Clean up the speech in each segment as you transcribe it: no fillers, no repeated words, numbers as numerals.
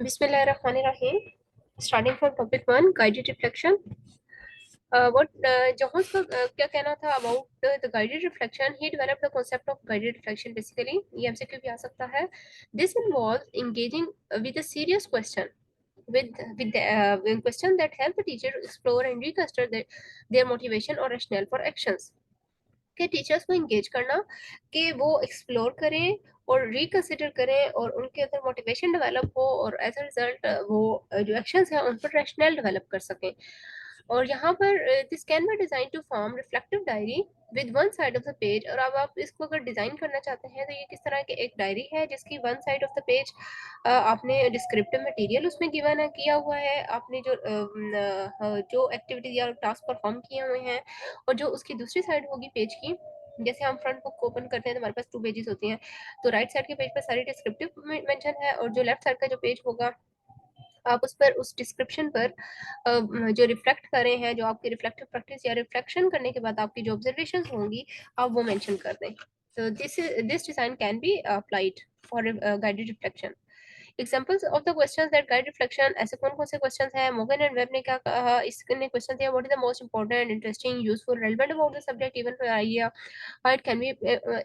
Bismillahirrahmanirrahim. Starting from topic one, guided reflection. What John का क्या कहना था about the guided reflection? He developed the concept of guided reflection. Basically, ये MCQ भी आ सकता है. This involves engaging with a serious question, with question that help the teacher to explore and reconsider their motivation or rationale for actions. के teachers को engage करना कि वो explore करें और रिकंसिडर करें और उनके अंदर मोटिवेशन डेवलप हो और एज अ रिजल्ट वो जो एक्शंस हैं उन पर रैशनल डेवलप कर सकें। और यहाँ पर this can be design to form reflective diary with one side of the page. और अब आप इसको अगर डिजाइन करना चाहते हैं तो ये किस तरह की एक डायरी है जिसकी one side of the page आपने डिस्क्रिप्टिव मटेरियल उसमें गिवन है किया हुआ है, आपने जो एक्टिविटी या टास्क परफॉर्म किए हुए हैं, और जो उसकी दूसरी साइड होगी पेज की, जैसे हम फ्रंट बुक को ओपन करते हैं तो हमारे पास 2 पेजेस होती हैं, तो राइट साइड के पेज पर सारी डिस्क्रिप्टिव मेंशन है और जो लेफ्ट साइड का जो पेज होगा आप उस पर उस डिस्क्रिप्शन पर जो रिफ्लेक्ट कर रहे हैं, जो आपकी रिफ्लेक्टिव प्रैक्टिस या रिफ्लेक्शन करने के बाद आपकी जो ऑब्जर्वेशंस होंगी आप वो मेंशन कर दें। तो this design can be applied for guided reflection. Examples of the questions that guide reflection, ऐसे कौन कौन से क्वेश्चंस हैं? मोगन एंड वेब ने क्या कहा, इसने क्वेश्चन दिया, what is the most important, interesting, useful, relevant about the subject even for idea, how it can be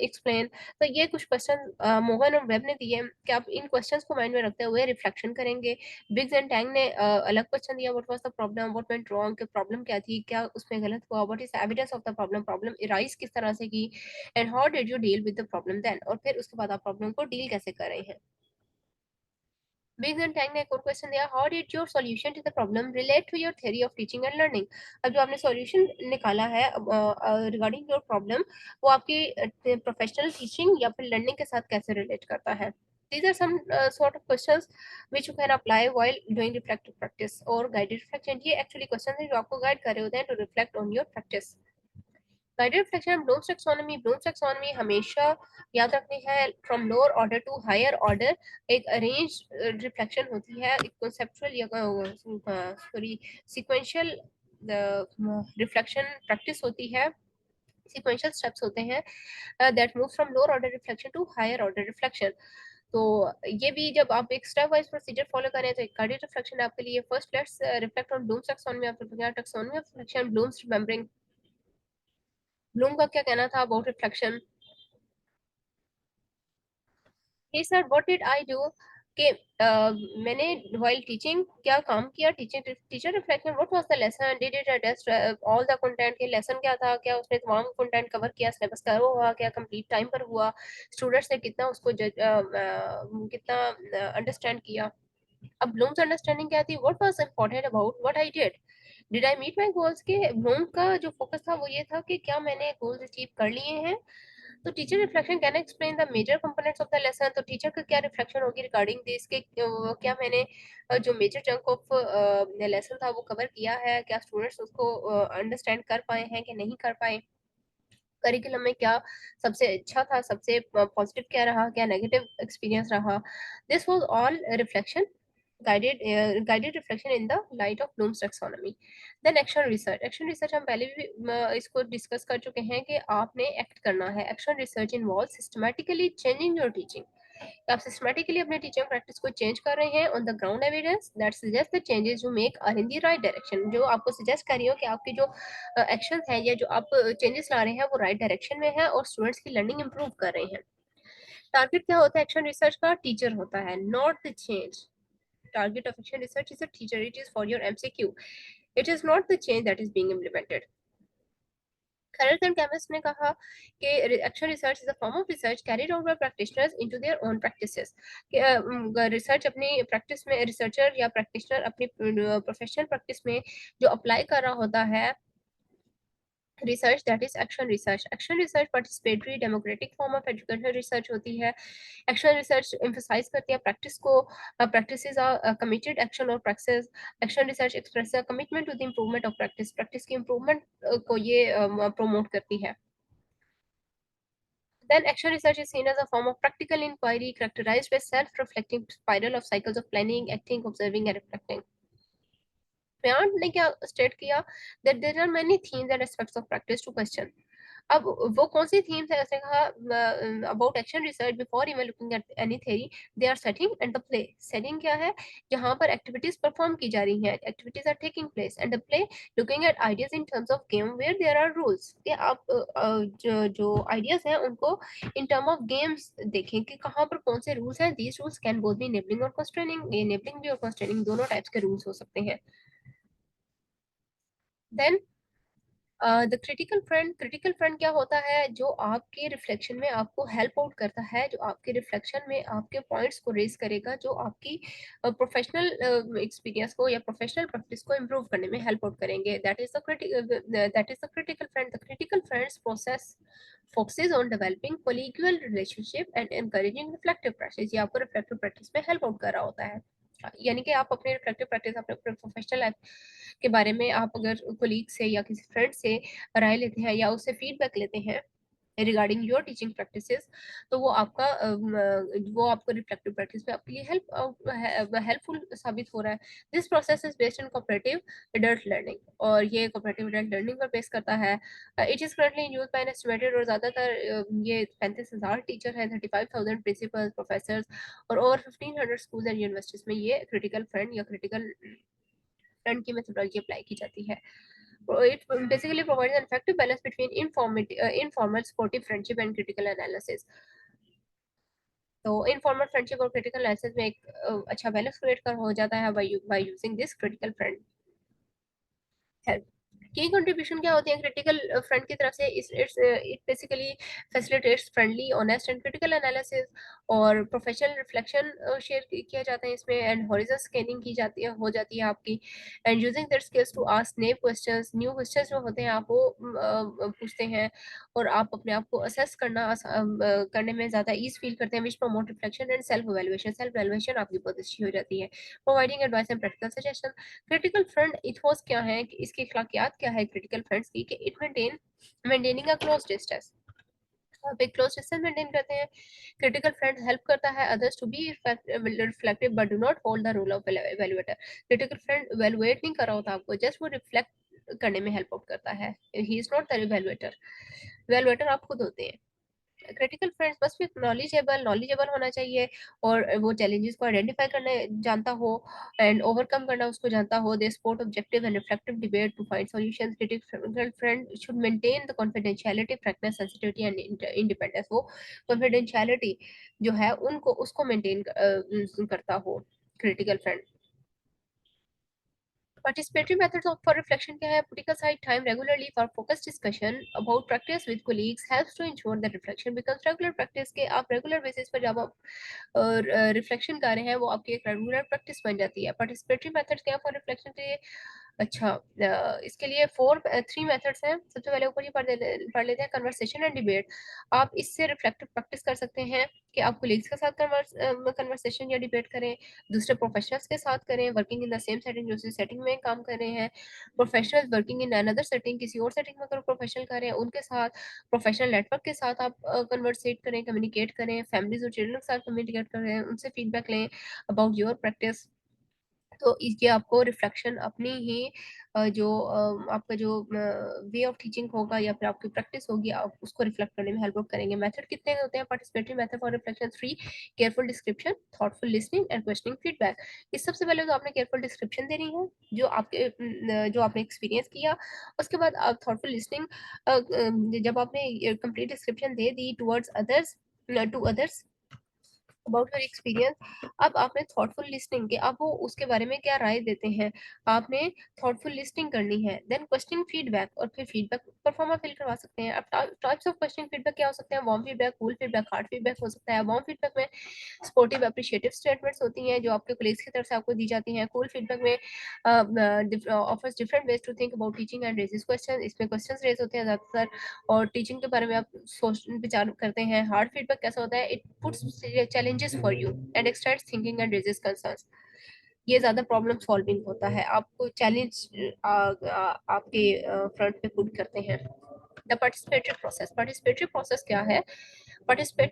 explain. तो ये कुछ क्वेश्चन मोहन और वेब ने दिए कि आप इन क्वेश्चंस को माइंड में रखते हुए रिफ्लेक्शन करेंगे। बिग्स एंड टैंग ने अलग क्वेश्चन दिया, what was the problem, what went wrong, कि प्रॉब्लम क्या थी, क्या उसमें गलत हुआ, what is the evidence of the problem, problem arise किस तरह से की, and how did you deal with the problem then, और फिर उसके बाद आप प्रॉब्लम को डील कैसे कर रहे हैं। बिग्स एंड टैंग ने एक और क्वेश्चन दिया, how did your solution to the problem relate to your theory of teaching and learning. अब जो आपने सॉल्यूशन निकाला है रिगार्डिंग योर प्रॉब्लम, वो आपकी प्रोफेशनल टीचिंग या फिर लर्निंग के साथ कैसे रिलेट करता है। These are some sort of questions which you can apply while doing reflective practice और guided reflection। ये actually questions हैं जो आपको guide कर रहे होते हैं to reflect on your practice। Guided reflection, Bloom's taxonomy. Bloom's taxonomy हमेशा याद रखनी है, from lower order to higher order एक अरेंज रिफ्लेक्शन होती है, एक कॉन्सेप्चुअल या सॉरी सीक्वेंशियल रिफ्लेक्शन प्रैक्टिस होती है, सीक्वेंशियल स्टेप्स होते हैं that move from lower order reflection to higher order reflection. तो ये भी जब आप एक स्टेप वाइज प्रोसीजर फॉलो करें तो एक गाइडेड रिफ्लेक्शन आपके लिए, first let's reflect on Bloom's taxonomy of taxonomy of reflection, Bloom's remembering. Bloom का क्या कहना था about reflection? he said what did I do कि मैंने while teaching क्या काम किया, teacher reflection, what was the lesson, did it address all the content, के लेसन क्या था, क्या उसने तमाम कंटेंट कवर किया, सिलेबस कवर हुआ, क्या कंप्लीट टाइम पर हुआ, स्टूडेंट्स ने कितना उसको कितना अंडरस्टैंड किया। अब ब्लूम्स अंडरस्टैंडिंग क्या थी, what was important about what I did I meet my goals, के ब्लूम का जो फोकस था वो ये था कि क्या मैंने गोल्स अचीव कर लिए हैं। तो teacher reflection can explain the major components of the lesson, तो टीचर का क्या रिफ्लेक्शन होगी रिगार्डिंग दिस के क्या मैंने जो मेजर चंक ऑफ लेसन था वो कवर किया है, क्या स्टूडेंट्स उसको अंडरस्टैंड कर पाए हैं कि नहीं कर पाए, करिकुलम में क्या सबसे अच्छा था, सबसे पॉजिटिव क्या रहा, क्या नेगेटिव एक्सपीरियंस रहा। This was all reflection, guided reflection in the light of Bloom's taxonomy। then action research, action research हम पहले भी इसको डिस्कस कर चुके हैं कि आपने एक्ट करना है। Action research involve systematically changing your teaching, आप सिस्टमैटिकली अपने टीचिंग प्रैक्टिस को चेंज कर रहे हैं on the ground evidence that suggest the changes you make are in the right direction, जो आपको सजेस्ट कर रही हो कि आपकी जो एक्शन है या जो आप चेंजेस ला रहे हैं वो राइट डायरेक्शन में है और स्टूडेंट्स की लर्निंग इंप्रूव कर रहे हैं। टारगेट क्या होता है एक्शन रिसर्च का? टीचर होता है, not the change. Target of action research is a teacher, it is for your MCQ, it is not the change that is being implemented। Khaled and Chemist ने कहा कि action research is a form of research carried out by practitioners into their own practices, कि research अपनी practice में researcher या practitioner अपनी professional practice में जो अप्लाई कर रहा होता है research, that is action research. Action research participatory democratic form of educational research होती है। एक्शन रिसर्च एम्फसाइज करती है प्रैक्टिस को, प्रैक्टिसेस आर कमिटेड एक्शन और practice. Action research express commitment to the improvement of practice, practice की improvement को ये promote करती है। Then action research is seen as a form of practical inquiry characterized by self-reflecting spiral of cycles of planning, acting, observing and reflecting। Beyond ने क्या state किया that there are many themes and aspects of practice to question, अब वो कौन सी themes है, उसने कहा about action research before even looking at any theory they are setting and the play. Setting क्या है, जहाँ पर एक्टिविटीज परफॉर्म की जा रही हैं, activities are taking place, and the play looking at ideas in terms of game where there are rules, कि आप जो आइडियाज हैं उनको इन टर्म ऑफ गेम्स देखें कि कहाँ पर कौन से रूल्स हैं। These rules can both be enabling और कंस्ट्रेनिंग, इनेबलिंग भी और कंस्ट्रेनिंग दोनों टाइप्स के रूल्स हो सकते हैं। देन द क्रिटिकल फ्रेंड क्या होता है, जो आपके रिफ्लेक्शन में आपको हेल्प आउट करता है, जो आपके रिफ्लेक्शन में आपके पॉइंट्स को रेज करेगा, जो आपकी प्रोफेशनल एक्सपीरियंस को या प्रोफेशनल प्रैक्टिस को इम्प्रूव करने में हेल्प आउट करेंगे। That is the critical friend. The critical friends process focuses on developing collegial relationship and encouraging reflective practice। ये आपको रिफ्लेक्टिव प्रैक्टिस में हेल्प आउट कर रहा होता है। यानी कि आप अपने रिफ्लेक्टिव प्रैक्टिस, अपने प्रोफेशनल लाइफ के बारे में आप अगर कोलीग से या किसी फ्रेंड से राय लेते हैं या उससे फीडबैक लेते हैं रिगार्डिंग योर टीचिंग प्रैक्टिसेस, तो वो आपको रिफ्लेक्टिव प्रैक्टिस में आपके लिए हेल्पफुल साबित हो रहा है। This process is based in cooperative adult learning, और ये कोऑपरेटिव एडल्ट लर्निंग पर बेस करता है। It is currently use by an estimated, और ज्यादातर ये 35,000 टीचर हैं, 35,000 प्रिंसिपल प्रोफेसर और ओवर 1500 स्कूल एंड यूनिवर्सिटीज में ये क्रिटिकल फ्रेंड या क्रिटिकल फ्रेंड की मेथोडोलॉजी अप्लाई की जाती है। It basically provides an effective balance between informal sportive friendship and critical analysis। तो इनफॉर्मल फ्रेंडशिप और क्रिटिकल एनालिसिस में एक अच्छा बैलेंस क्रिएट कर हो जाता है by using this critical friend help. की कंट्रीब्यूशन क्या होती है क्रिटिकल फ्रेंड की तरफ से, it basically facilitates friendly honest and critical analysis, और प्रोफेशनल रिफ्लेक्शन शेयर किया जाता है इसमें, एंड हॉरिजॉन्टल स्कैनिंग की जाती है हो जाती है आपकी, and using their skills to ask new questions जो होते हैं आप वो पूछते हैं, और आप अपने आप को असेस करने में ज़्यादा ईज फील करते हैं, विच promote reflection and self evaluation आपकी बहुत अच्छी हो जाती है। Providing advice and practical suggestion. Critical friend ethos क्या है, कि इसकी अखलाकियात क्या है क्रिटिकल फ्रेंड्स की, कि it maintaining a close distance, आप एक क्लोज डिस्टेंस मेंटेन करते हैं। क्रिटिकल फ्रेंड हेल्प करता है others to be reflective but do not hold the role of evaluator. Critical friend evaluate नहीं कर रहा होता आपको, जस्ट वो रिफ्लेक्ट करने में हेल्प आउट करता है। ही इज नॉट द एवेल्युएटर, एवेल्युएटर आप खुद होते हैं। क्रिटिकल फ्रेंड्स बस भी नॉलेजेबल होना चाहिए, और वो चैलेंजेस को आइडेंटिफाई करने जानता हो एंड ओवरकम करना उसको जानता हो। They support objective and reflective debate to find solutions. Critical friend should maintain the confidentiality, frankness, sensitivity and independence. वो कॉन्फिडेंशियलिटी जो है उनको उसको मेंटेन करता हो critical friend. Participatory methods for reflection क्या है, putting aside time regularly for focused discussion about practice with colleagues helps to ensure that reflection becomes regular practice। के आप रेगुलर बेसिस पर जब आप रिफ्लेक्शन कर रहे हैं वो आपकी एक रेगुलर प्रैक्टिस बन जाती है। पार्टिसिपेटरी मेथड्स क्या फॉर रिफ्लेक्शन के लिए, अच्छा इसके लिए थ्री मेथड्स हैं। सबसे पहले ऊपर ही पढ़ लेते हैं, कन्वर्सेशन एंड डिबेट। आप इससे रिफ्लेक्टिव प्रैक्टिस कर सकते हैं कि आप कोलीग्स के साथ कन्वर्सेशन या डिबेट करें, दूसरे प्रोफेशनल्स के साथ करें, working in the same setting, जो सेटिंग में काम कर रहे हैं, professionals working in another setting, किसी और सेटिंग में अगर प्रोफेशनल कर रहे हैं उनके साथ, प्रोफेशनल नेटवर्क के साथ आप कन्वर्सेट करें, कम्युनिकेट करें, फैमिलीज और चिल्ड्रन के साथ कम्युनिकेट करें, उनसे फीडबैक लें अबाउट योर प्रैक्टिस। तो ये आपको रिफ्लेक्शन अपनी ही आपका जो वे ऑफ टीचिंग होगा या फिर आपकी प्रैक्टिस होगी, आप उसको रिफ्लेक्ट करने में हेल्प करेंगे। मेथड कितने होते हैं participatory method for reflection? 3, careful description, thoughtful listening and questioning feedback. इस सबसे पहले तो आपने केयरफुल डिस्क्रिप्शन देनी है जो आपने एक्सपीरियंस किया। उसके बाद आप थॉटफुल लिसनिंग, जब आपने कंप्लीट डिस्क्रिप्शन दे दी to others about your experience, अब आपने थॉटफुल लिसनिंग के आप वो उसके बारे में क्या राय देते हैं, आपने थॉटफुल लिसनिंग करनी है। देन क्वेश्चनिंग फीडबैक, और फिर फीडबैक पर फॉर्म फिल करवा सकते हैं। अब टाइप्स ऑफ क्वेश्चनिंग फीडबैक क्या हो सकते हैं? Warm feedback, cool feedback, hard feedback हो सकता है। वार्म फीडबैक में सपोर्टिव अप्रिशिएटिव स्टेटमेंट्स होती हैं जो आपके कोलीग्स की तरफ से आपको दी जाती हैं। कूल फीडबैक में offers different ways to think about teaching and raises question, इसमें क्वेश्चंस रेज होते हैं ज़्यादातर और टीचिंग के बारे में आप सोच विचार करते हैं। हार्ड फीडबैक कैसा होता है? It puts challenges for you and x tends thinking and raises concerns. ये ज्यादा प्रॉब्लम सॉल्विंग होता है, आपको चैलेंज आपके फ्रंट पे पुट करते हैं। द पार्टिसिपेटरी प्रोसेस क्या है? पार्टिसिपेट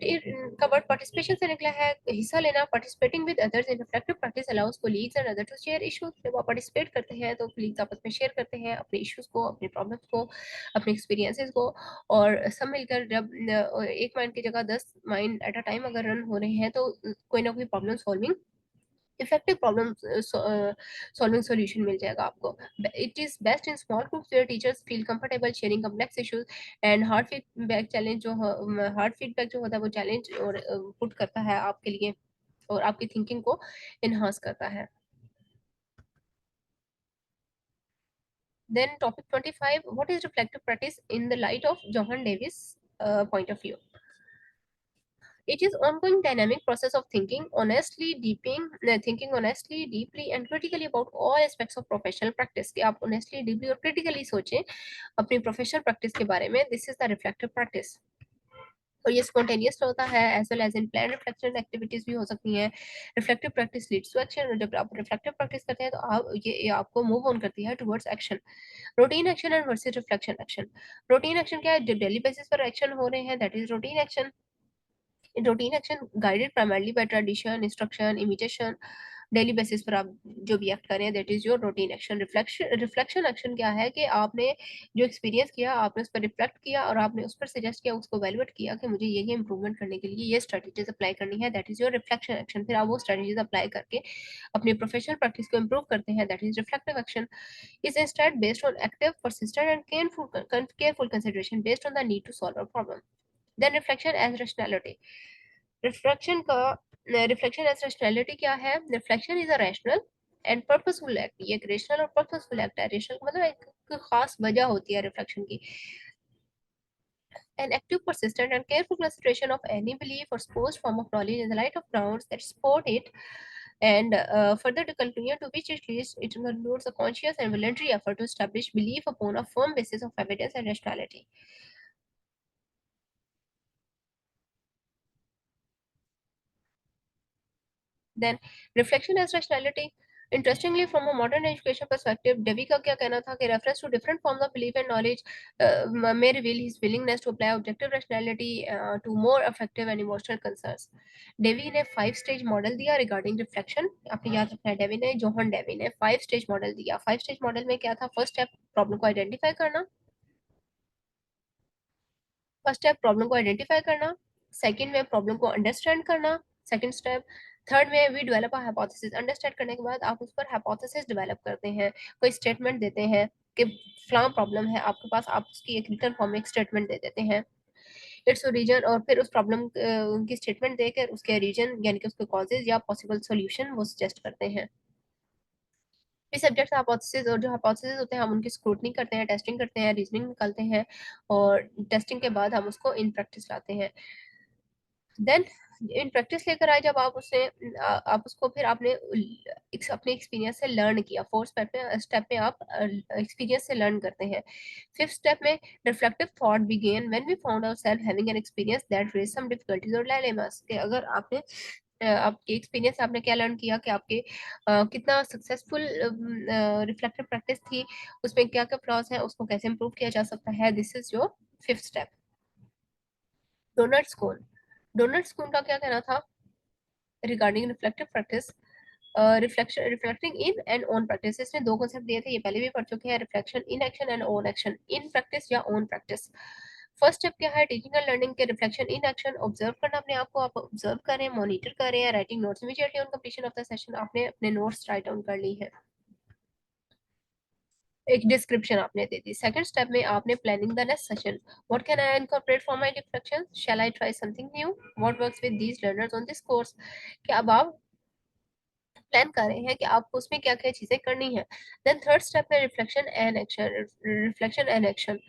का वर्ड पार्टिसिपेशन से निकला है, हिस्सा लेना। Participating with others in reflective practice allows colleagues and other to share issues. जब आप पार्टिसिपेट करते हैं तो कोलीग्स आपस में शेयर करते हैं अपने इश्यूज को, अपने प्रॉब्लम्स को, अपने एक्सपीरियंसेस को, और सब मिलकर जब एक माइंड की जगह 10 माइंड एट अ टाइम अगर रन हो रहे हैं तो कोई ना कोई problem solving, effective problem solving solution मिल जाएगा आपको। It is best in small groups where teachers feel comfortable sharing complex issues and hard feedback challenge. जो हार्ड फीडबैक जो होता है वो चैलेंज और पुट करता है आपके लिए और आपकी थिंकिंग को इनहांस करता है। Then topic 25, what is reflective practice in the light of Johann Davis point of view? It is ongoing dynamic process of thinking honestly, deeply and critically about all aspects of professional practice. कि आप honestly, deeply और critically सोचें अपनी professional practice के बारे में. This is the reflective practice. और ये स्पॉन्टेनियस होता है as well as in plan reflection activities भी हो सकती हैं। Reflective practice leads to action. जब आप रिफ्लेक्टिव प्रैक्टिस करते हैं तो आप ये आपको मूव ऑन करती है towards action. Routine action and versus reflection action. Routine action क्या है? जो डेली बेसिस पर एक्शन हो रहे हैं, that is routine action. In routine action guided primarily by tradition, instruction, imitation, daily basis पर आप जो भी एक्ट करें, that is your routine action. Reflection action क्या है कि आपने जो एक्सपीरियंस किया आपने उस पर रिफ्लेक्ट किया और आपने उस पर सजेस्ट किया, उसको वैल्यूएट किया कि मुझे ये इंप्रूवमेंट करने के लिए ये स्ट्रेटेजीज अप्लाई करनी है, that is your reflection action. फिर आप वो स्ट्रेटेजीज अप्लाई करके अपनी प्रोफेशनल प्रैक्टिस को इम्प्रूव करते हैं, that is reflective action. Is instead based on active persistent and careful consideration based on the need to solve a problem. Then reflection as rationality. Reflection का reflection as rationality क्या है? Reflection is a rational and purposeful act. ये एक rational और purposeful act है। Rational मतलब एक खास वजह होती है रिफ्लेक्शन की। An active, persistent, and careful consideration of any belief or supposed form of knowledge in the light of grounds that support it, and further to continue to which it leads, it includes a conscious and voluntary effort to establish belief upon a firm basis of evidence and rationality. Then reflection as rationality. Interestingly, from a modern education perspective, Devi का क्या कहना था कि reference to different forms of belief and knowledge may reveal his willingness to apply objective rationality to more effective and emotional concerns. Devi ने 5 stage model दिया regarding reflection. आपने याद रखना है, डेवी ने 5 stage model दिया। 5 stage model में क्या था? फर्स्ट स्टेप प्रॉब्लम को आइडेंटिफाई करना। फर्स्ट स्टेप प्रॉब्लम को आइडेंटिफाई करना। सेकंड में प्रॉब्लम को अंडरस्टैंड करना, सेकंड स्टेप। थर्ड में we develop a hypothesis. Understand करने के बाद आप उस पर हाइपोथेसिस डेवलप करते हैं, कोई स्टेटमेंट देते हैं कि फलां प्रॉब्लम है आपके पास, आप उसकी एक रिटर्न फॉर्म में एक स्टेटमेंट दे देते हैं, इट्स ओरिजिन, और फिर उस प्रॉब्लम की स्टेटमेंट देकर उसके रीजन यानी कि उसके कॉजेज या पॉसिबल सॉल्यूशन वो सजेस्ट करते हैं। फिर सब्जेक्ट हाइपोथेसिस, और जो हाइपोथेसिस होते हैं हम उनकी स्क्रूटनी करते हैं, टेस्टिंग करते हैं, रीजनिंग निकालते हैं, और टेस्टिंग के बाद हम उसको इन प्रैक्टिस लाते हैं। देन इन प्रैक्टिस लेकर आए जब आप उसे आप उसको फिर आपने अपने एक्सपीरियंस से लर्न किया। फोर्थ स्टेप में आप एक्सपीरियंस से लर्न करते हैं। फिफ्थ स्टेप में reflective thought begin when we found ourselves having an experience that raise some difficulties और डायलेमास। कि अगर आपने आपके एक्सपीरियंस आपने क्या लर्न किया कि आपके कितना सक्सेसफुल रिफ्लेक्टिव प्रैक्टिस थी, उसमें क्या क्या फ्लॉज हैं, उसको कैसे इंप्रूव किया जा सकता है। This is your fifth step. Donald Schon. Donald Schon का क्या कहना था regarding reflective practice? Reflection reflecting in and on practice. इसने दो कॉन्सेप्ट दिए थे, ये पहले भी पढ़ चुके हैं। Reflection in action and on action. In practice या ऑन प्रैक्टिस। फर्स्ट स्टेप क्या है? टीचिंग एंड लर्निंग के रिफ्लेक्शन इन एक्शन। ऑब्जर्व करना अपने आप को, आप ऑब्जर्व करें, मॉनिटर करें, writing notes immediately on completion of the session. आपने अपने नोट्स राइट डाउन कर ली है, एक डिस्क्रिप्शन आपने दे दी। सेकंड स्टेप में आपने planning the next session. What can I incorporate for my reflection? Shall I try something new? What works with these learners on this course? कि अब आप प्लान कर रहे हैं कि आपको उसमें क्या क्या चीजें करनी है। देन थर्ड स्टेप में reflection and action. Reflection and action.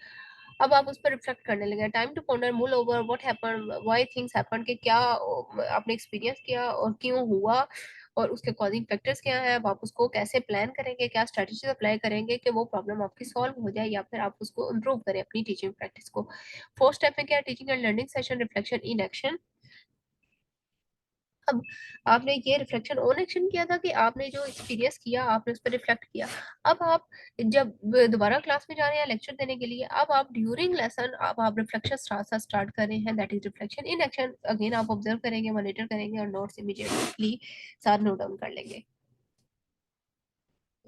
अब आप उस पर रिफ्लेक्ट करने लगे। टाइम टू पॉन्डर मूल over what happen, why things happen, कि क्या आपने एक्सपीरियंस किया और क्यों हुआ और उसके कॉजिंग फैक्टर्स क्या हैं। अब आप उसको कैसे प्लान करेंगे, क्या स्ट्रेटजीज अप्लाई करेंगे कि वो प्रॉब्लम आपकी सॉल्व हो जाए या फिर आप उसको इम्प्रूव करें अपनी टीचिंग प्रैक्टिस को। फोर्थ स्टेप में क्या? Teaching and learning session, reflection in action. अब आपने ये रिफ्लेक्शन ऑन एक्शन किया था कि आपने जो एक्सपीरियंस किया आपने उस पर रिफ्लेक्ट किया। अब आप जब दोबारा क्लास में जा रहे हैं लेक्चर देने के लिए, अब आप ड्यूरिंग लेसन अब आप रिफ्लेक्शन स्टार्ट कर रहे हैं, that is reflection in action. Again आप ऑब्जर्व करेंगे, मॉनिटर करेंगे और नोट्स इमीडिएटली साथ नोट डाउन कर लेंगे।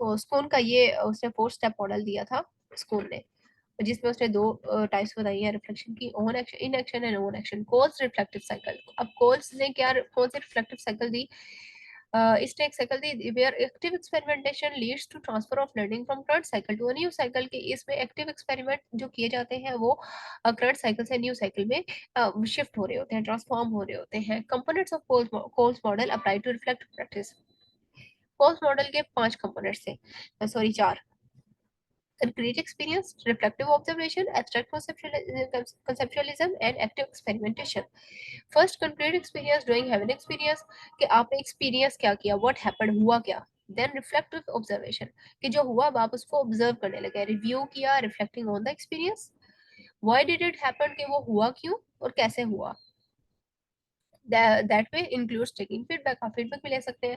तो स्कूल का ये उसने 4 स्टेप मॉडल दिया था स्कूल ने, जिसमें उसने दो टाइप्स बताई है रिफ्लेक्शन की, on action, in action and on action. Kolb's reflective cycle. अब कोल्स ने क्या कौन सी रिफ्लेक्टिव साइकिल दी? इसने एक साइकिल दी where active experimentation leads to transfer of learning from current cycle to a new cycle. के इसमें एक्टिव एक्सपेरिमेंट जो किए जाते हैं वो करंट साइकिल से न्यू साइकिल में शिफ्ट हो रहे होते हैं, ट्रांसफॉर्म हो रहे होते हैं। Components of Coles model apply to reflective practice. Kolb's model के 5 कंपोनेंट्स थे, sorry 4। concrete experience, reflective observation, abstract conceptualism, and active experimentation. First, concrete experience, doing having experience, कि आपने experience क्या किया, what happened, हुआ क्या. Then reflective observation, कि जो हुआ अब आप उसको observe करने लगे, review किया, reflecting on the experience. Why did it happen, कि वो हुआ क्यों और कैसे हुआ. That way includes taking feedback, आप feedback भी ले सकते हैं.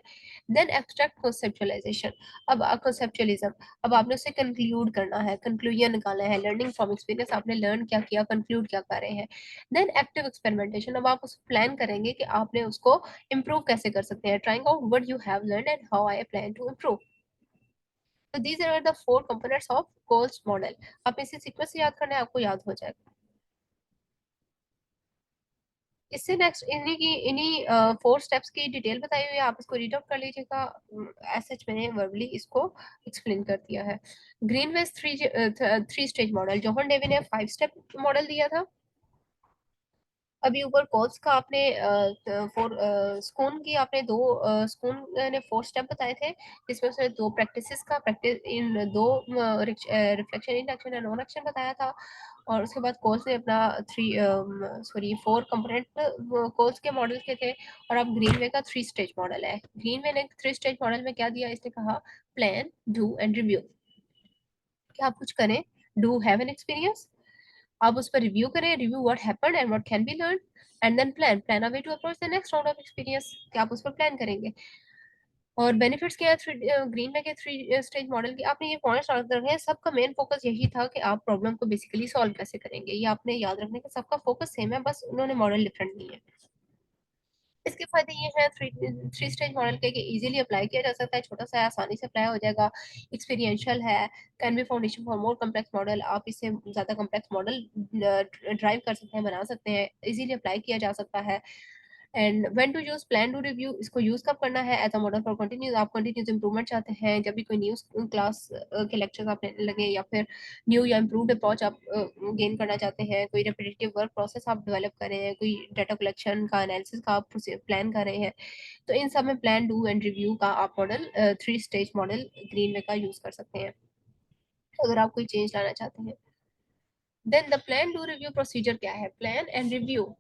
Then abstract conceptualization, अब conceptualism, अब आपने उसे conclude करना है, conclusion निकालना है, learning from experience, आपने learn क्या किया, conclude क्या कर रहे हैं. Then active experimentation, अब आप उसको plan करेंगे कि आपने उसको improve कैसे कर सकते हैं, trying out what you have learned and how I plan to improve. So these are the 4 components of Coles model. आप इसे सीक्वेंस से याद करना है, आपको याद हो जाएगा. इससे नेक्स्ट इन्हीं 4 स्टेप्स की डिटेल बताई हुई है, आप इसको रीड आउट कर लीजिएगा. सच मैंने वर्बली इसको एक्सप्लेन कर दिया है. Greenaway's 3 stage model, John Dewey ने 5 स्टेप मॉडल दिया था. अभी ऊपर कोल्स का आपने स्कून की आपने स्कून ने 4 स्टेप बताए थे, जिसमें उसने 2 प्रैक्टिसेस का practice in 2 reflection in action and non action बताया था. और उसके बाद कोल्स ने अपना 4 कंपोनेंट कोल्स के मॉडल के थे. और अब ग्रीनवे का 3 स्टेज मॉडल है. ग्रीनवे ने 3 स्टेज मॉडल में क्या दिया, इसने कहा प्लान, डू एंड रिव्यू. कि आप कुछ करें, डू हैव एन एक्सपीरियंस, आप उस पर रिव्यू करें, review what happened and what can be learn, and then plan a way to approach the next round of experience, कि आप उस पर प्लान करेंगे. और बेनिफिट्स क्या है ग्रीन में के 3 स्टेज मॉडल की, आपने ये पॉइंट्स याद रखे हैं. सबका मेन फोकस यही था कि आप प्रॉब्लम को बेसिकली सॉल्व कैसे करेंगे, ये आपने याद रखने का. सबका फोकस सेम है, बस उन्होंने मॉडल डिफरेंट नहीं है. इसके फायदे ये हैं थ्री स्टेज मॉडल के, कि इजीली अप्लाई किया जा सकता है, छोटा सा है, आसानी से अप्लाई हो जाएगा, एक्सपीरियंशियल है, can be foundation for more complex model. आप इससे ज़्यादा कम्प्लेक्स मॉडल ड्राइव कर सकते हैं, बना सकते हैं, इजीली अप्लाई किया जा सकता है. And when to use plan to review, इसको यूज कब करना है, as a model for continuous. आप कंटिन्यूस इंप्रूवमेंट चाहते हैं, जब भी कोई न्यू क्लास के लेक्चर्स आप लेने लगे, या फिर न्यू या इम्प्रूव्ड अप्रोच आप गेन करना चाहते हैं, कोई रेपिटेटिव वर्क प्रोसेस आप डेवलप कर रहे हैं, कोई डाटा कलेक्शन का एनालिसिस का आप प्लान कर रहे हैं, तो इन सब में प्लान, डू एंड रिव्यू का आप मॉडल 3 स्टेज मॉडल ग्रीनवे का यूज कर सकते हैं, अगर आप कोई चेंज लाना चाहते हैं. Then the plan do review procedure क्या है, plan and review.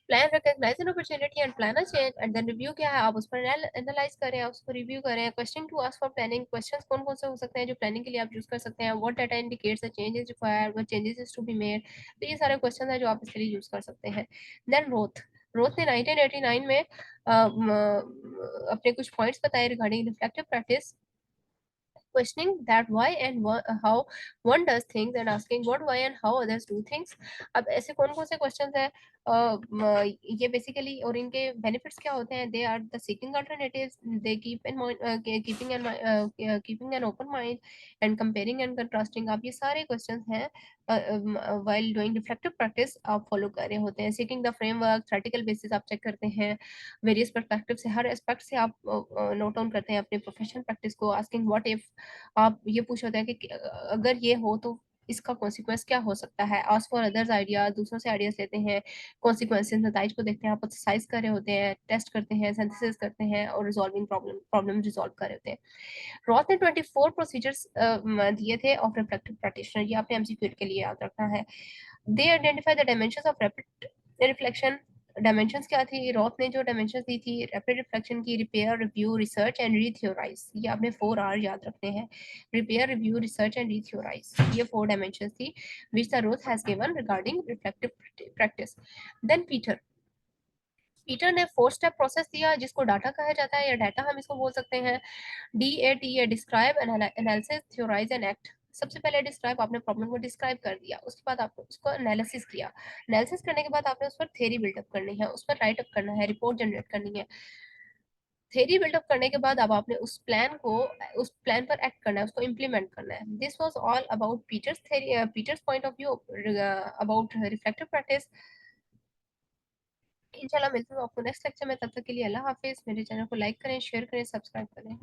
Plan recognize an opportunity and plan a change, and then review क्या है, आप उस पर एनालाइज करें, उसको रिव्यू करें. Question to ask for planning, questions कौन कौन से हो सकते हैं जो प्लानिंग के लिए आप यूज कर सकते हैं. What data indicates the change is required, what changes is to be made. तो ये सारे क्वेश्चन है जो आप इसके लिए यूज कर सकते हैं. देन रोथ ने 1989 में अपने कुछ पॉइंट्स बताए regarding reflective practice, questioning that why and how one does things, and asking what, why and how others do things. अब ऐसे कौन कौन से क्वेश्चंस हैं, ये बेसिकली, और इनके बेनिफिट्स क्या होते हैं. They are the seeking alternatives, they keeping an open mind and comparing and contrasting. आप ये सारे क्वेश्चंस हैं व्हाइल डूइंग रिफ्लेक्टिव प्रैक्टिस आप फॉलो कर रहे होते हैं. Seeking the framework, theoretical basis आप चेक करते हैं, वेरियस परस्पेक्टिव से, हर एस्पेक्ट से आप नोट डाउन करते हैं अपने प्रोफेशनल प्रैक्टिस को. आस्किंग व्हाट इफ, आप ये पूछ होते हैं कि अगर ये हो तो इसका कॉन्सिक्वेंस क्या हो सकता है. आस्क फॉर अदर्स आइडिया, दूसरों से आइडियाज लेते हैं, कॉन्सिक्वेंसेस नताइज को देखते हैं, आप एक्सरसाइज कर रहे होते हैं, टेस्ट करते हैं, सिंथेसिस करते हैं, और रिजॉल्विंग प्रॉब्लम रिजॉल्व कर रहे होते हैं. रॉथ ने 24 प्रोसीजर्स दिए थे ऑफ रिफ्लेक्टिव प्रैक्टिशनर, ये आपने एमसीक्यू के लिए याद रखना है. They identify the dimensions of rapid reflection. Dimensions क्या थी, रॉथ ने जो डायमेंशंस दी थी रैपिड रिफ्लेक्शन की, रिपेयर, रिव्यू, रिसर्च एंड रीथ्योराइज. ये आपने 4 R याद रखने हैं, रिपेयर, रिव्यू, रिसर्च एंड रीथ्योराइज. ये 4 डायमेंशंस थी which the Roth has given regarding reflective practice. Then Peter Peter ने 4 स्टेप प्रोसेस दिया जिसको डाटा कहा जाता है या डाटा हम इसको बोल सकते हैं। DAT या describe, analysis, theorise and act. सबसे पहले डिस्क्राइब, आपने प्रॉब्लम को डिस्क्राइब कर दिया, उसके बाद आपने उसको एनालिसिस किया, एनालिसिस करने के बाद आपने उस पर थ्योरी बिल्डअप करनी है, उस पर राइट अप करना है, रिपोर्ट जनरेट करनी है। थ्योरी बिल्डअप करने के बाद अब आपने उस प्लान पर एक्ट करना है, उसको इम्प्लीमेंट करना है। This was all about Peter's theory, Peter's point of view about reflective practice. इंशाल्लाह मिलती हूँ आपको नेक्स्ट लेक्चर में, तब तक के लिए अल्लाह हाफिज। मेरे चैनल को लाइक करें, शेयर करें, सब्सक्राइब करें।